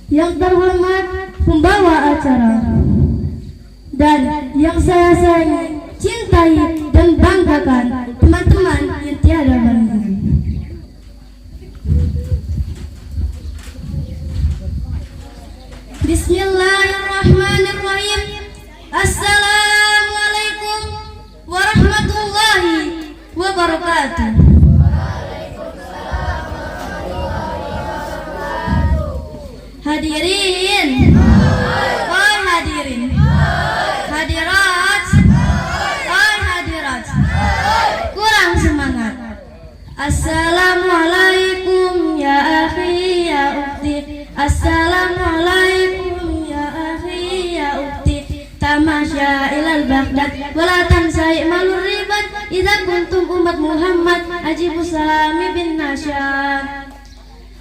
yang terhormat pembawa acara, dan yang saya sayangi, cintai dan banggakan teman-teman yang tiada banding. Bismillahirrahmanirrahim. Assalamualaikum warahmatullahi wabarakatuh. Hadirin, hai hadirin, hadirat, hai hadirat, kurang semangat. Assalamualaikum ya akhi ya ukhti, assalamualaikum ya akhi ya ukhti. Tamasya ilal Baghdad wala tansai malur ribat, idza kuntum umat Muhammad ajibu salami bin nasyad.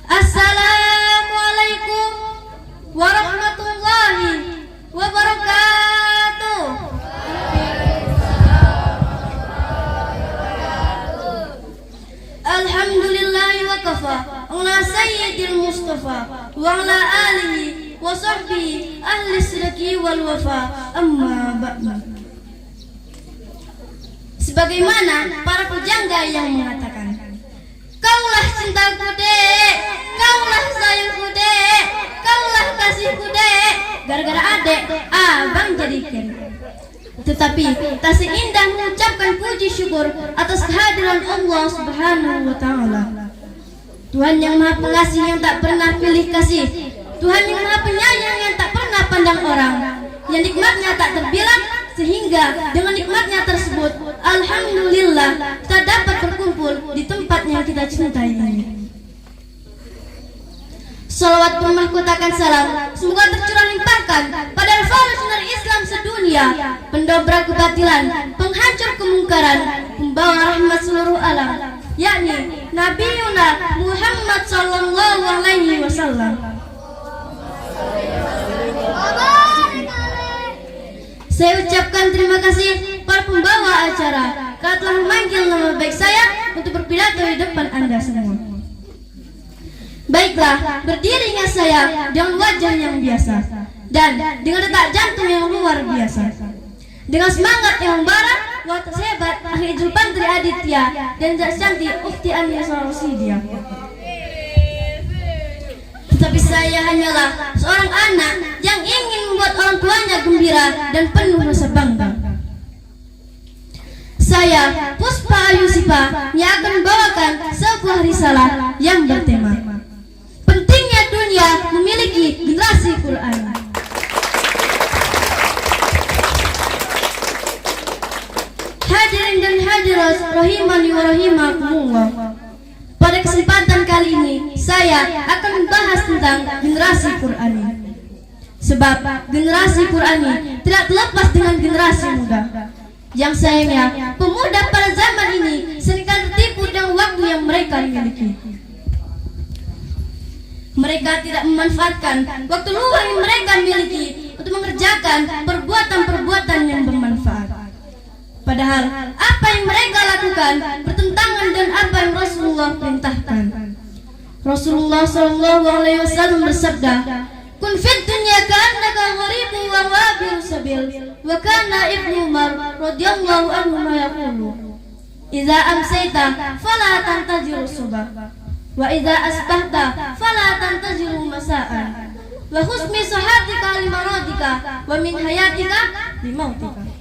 Assalamualaikum warahmatullahi wabarakatuh. Alhamdulillahi wa kafa ala sayyidil mustafa wa ala alihi wa sahbihi ahli sidqi wal wafa, amma ba'du. Sebagaimana para pujangga yang mengatakan, kaulah cintaku dek, kaulah sayangku dek, kaulah kasihku dek, gara-gara adek abang jadi kere. Tetapi tak seindah mengucapkan puji syukur atas kehadiran Allah Subhanahu wa Ta'ala, Tuhan yang Maha Pengasih yang tak pernah pilih kasih, Tuhan yang Maha Penyayang yang tak pernah pandang orang, yang nikmatnya tak terbilang, sehingga dengan nikmatnya tersebut alhamdulillah kita dapat berkumpul di tempat yang kita cintai ini. Salawat pun mahkotakan salam semoga tercurah limpahkan pada revolusioner Islam sedunia, pendobrak kebatilan, penghancur kemungkaran, pembawa rahmat seluruh alam, yakni Nabi Yuna Muhammad sallallahu alaihi wasallam. Saya ucapkan terima kasih para pembawa acara karena telah memanggil nama baik saya untuk berpidato di depan Anda semua. Baiklah, berdirinya saya dengan wajah yang biasa dan dengan detak jantung yang luar biasa, dengan semangat yang membara, watak hebat Akhi Julpantri Aditya dan cantik Ukhti Anissa Rosidia. Tetapi saya hanyalah seorang anak yang ingin membuat orang tuanya gembira dan penuh rasa bangga. Saya Puspa Ayusipa yang akan membawakan sebuah risalah yang bertema pentingnya dunia memiliki generasi Quran. Hadirin dan hadirat rahimani wa rahimakumullah. Pada kesempatan kali ini saya akan membahas tentang generasi Qurani. Sebab generasi Qurani tidak terlepas dengan generasi muda. Yang sayangnya pemuda pada zaman ini seringkali tertipu dengan waktu yang mereka miliki. Mereka tidak memanfaatkan waktu luang yang mereka miliki untuk mengerjakan perbuatan-perbuatan yang bermanfaat. Padahal apa yang mereka lakukan bertentangan dengan apa yang Rasulullah perintahkan. Rasulullah sallallahu alaihi wasallam bersabda, "Kun fid dunya ka'annaka gharibun wa ghabiru sabil." Wa kana Ibnu Umar radhiyallahu anhu ma yaqulu, "Idza amsayta fala tantajiru subah, wa idza asbahta fala tantajiru masa'an. Wa husmi sahatika limaradika wa min hayatika limautika."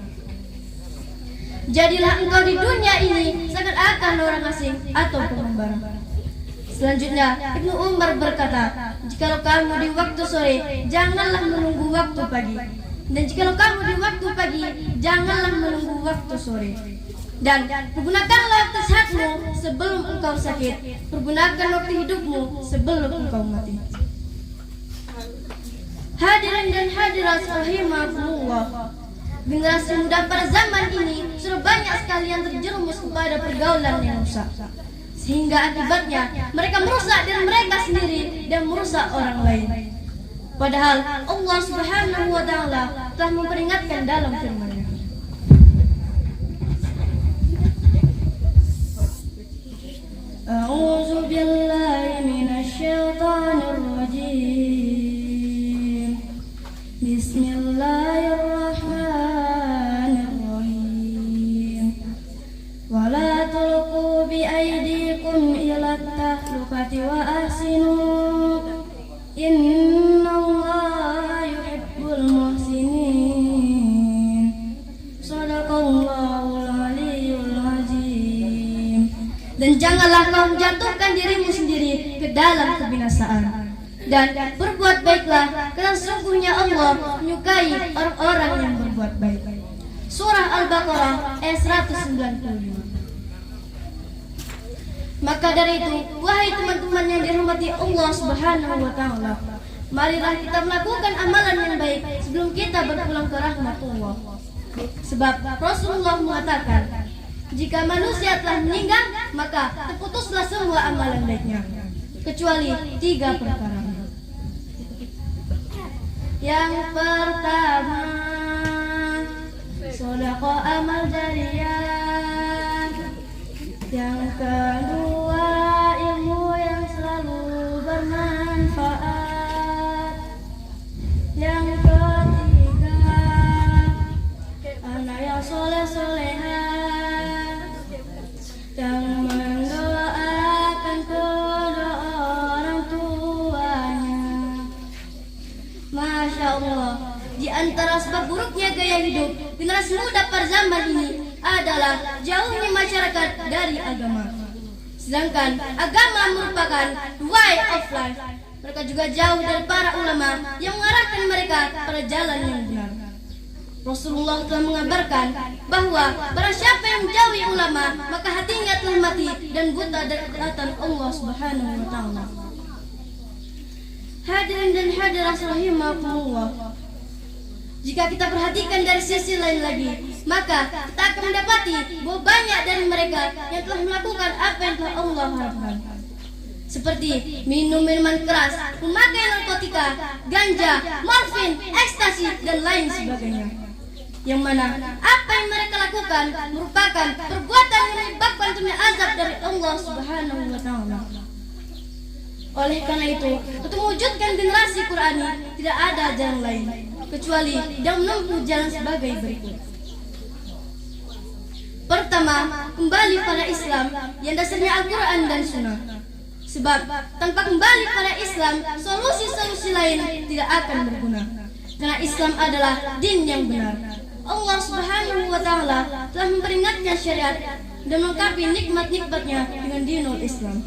Jadilah engkau di dunia ini seakan-akan orang asing atau pengembara. Selanjutnya Ibnu Umar berkata, jikalau kamu di waktu sore, janganlah menunggu waktu pagi, dan jikalau kamu di waktu pagi, janganlah menunggu waktu sore. Dan pergunakanlah waktu sehatmu sebelum engkau sakit, pergunakan waktu hidupmu sebelum engkau mati. Hadirin dan hadirat rahimakumullah, generasi muda pada zaman ini sudah banyak sekali yang terjerumus kepada pergaulan yang rusak, sehingga akibatnya mereka merusak diri mereka sendiri dan merusak orang lain. Padahal Allah Subhanahu wa Ta'ala telah memperingatkan dalam firman-Nya, A'udzu billahi minasy syaithanir rajim. tidaklah kau menjatuhkan dirimu sendiri ke dalam kebinasaan. Dan berbuat baiklah, karena sesungguhnya Allah menyukai orang-orang yang berbuat baik. Surah Al-Baqarah ayat 195. Maka dari itu, wahai teman-teman yang dirahmati Allah Subhanahu wa taala, marilah kita melakukan amalan yang baik sebelum kita berpulang ke rahmatullah. Sebab Rasulullah mengatakan, jika manusia telah meninggal, maka terputuslah semua amalan baiknya, kecuali 3 perkara. Yang pertama, sedekah amal jariyah. Yang kedua, ilmu yang selalu bermanfaat. Yang ketiga, anak yang soleh-solehah yang mendoakan kedua orang tuanya. Masya Allah, di antara sebab buruknya gaya hidup generasi muda pada zaman ini adalah jauhnya masyarakat dari agama. Sedangkan agama merupakan way of life. Mereka juga jauh dari para ulama yang mengarahkan mereka pada jalan yang benar. Rasulullah telah mengabarkan bahwa barang siapa yang menjauhi ulama, maka hatinya telah mati dan buta dari ketaatan Allah Subhanahu wa taala. Hadirin dan hadirat rahimakumullah. Jika kita perhatikan dari sisi lain lagi, maka kita akan mendapati bahwa banyak dari mereka yang telah melakukan apa yang telah Allah harapkan, seperti minum minuman keras, memakai narkotika, ganja, morfin, ekstasi, dan lain sebagainya. Yang mana apa yang mereka lakukan merupakan perbuatan yang menyebabkan turunnya azab dari Allah Subhanahu wa taala. Oleh karena itu, untuk mewujudkan generasi Qurani tidak ada jalan lain kecuali yang menempuh jalan sebagai berikut. Pertama, kembali pada Islam yang dasarnya Al-Quran dan Sunnah. Sebab tanpa kembali pada Islam, solusi-solusi lain tidak akan berguna. Karena Islam adalah din yang benar. Allah Subhanahu wa taala telah memperingatkan syariat dan melengkapi nikmat-nikmatnya dengan dinul Islam.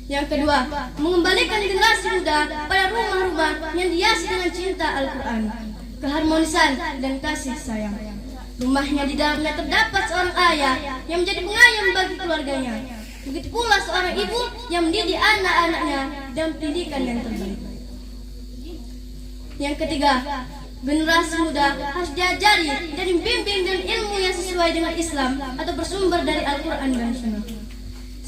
Yang kedua, mengembalikan generasi muda pada rumah-rumah yang dihiasi dengan cinta Al-Quran, keharmonisan dan kasih sayang. Rumahnya di dalamnya terdapat seorang ayah yang menjadi pengayom bagi keluarganya. Begitu pula seorang ibu yang mendidik anak-anaknya dan pendidikan yang terbaik. Yang ketiga, generasi muda harus diajari dan dibimbing dengan ilmu yang sesuai dengan Islam atau bersumber dari Al-Quran dan Sunnah.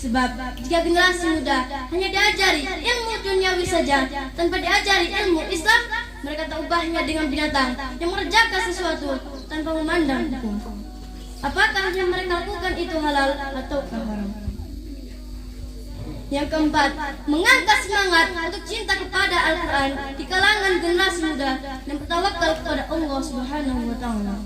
Sebab jika generasi muda hanya diajari ilmu duniawi saja tanpa diajari ilmu Islam, mereka tak ubahnya dengan binatang yang mengerjakan sesuatu tanpa memandang hukum. Apakah yang mereka lakukan itu halal atau haram? Yang keempat, mengangkat semangat untuk cinta kepada Al-Quran di kalangan generasi muda dan bertawakal kepada Allah Subhanahu wa taala.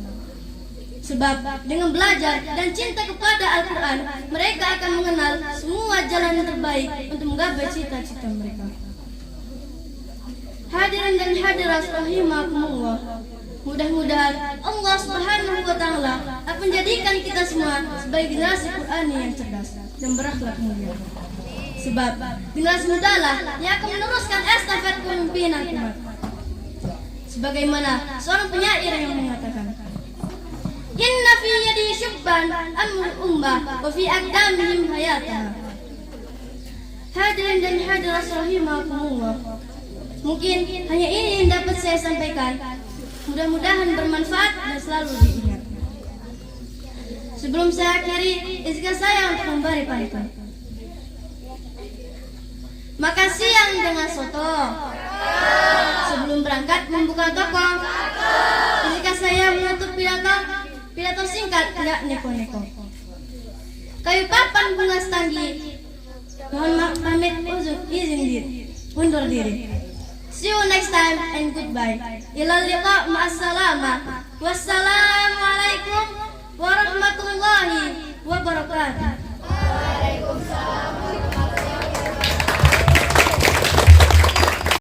Sebab dengan belajar dan cinta kepada Al-Quran, mereka akan mengenal semua jalan yang terbaik untuk menggapai cita-cita mereka. Hadirin dan hadirat rahimakumullah, mudah-mudahan Allah Subhanahu wa taala akan menjadikan kita semua sebagai generasi Qur'ani yang cerdas dan berakhlak mulia. Sebab generasi muda lah yang akan meneruskan estafet kepemimpinan umat. Sebagaimana seorang penyair yang mengatakan, inna fi yadi syubban amrul ummah wa fi aqdamihim hayatah. Hadirin dan hadirat rahimakumullah, mungkin hanya ini yang dapat saya sampaikan. Mudah-mudahan bermanfaat dan selalu diingat. Sebelum saya akhiri, izinkan saya untuk memberi pantun. Makan siang dengan soto, sebelum berangkat membuka toko. Izinkan saya menutup pidato singkat, tidak neko-neko. Kayu papan bunga setanggi, mohon pamit undur diri. See you next time and goodbye. Ilal liqa ma'assalama. Wassalamualaikum warahmatullahi wabarakatuh.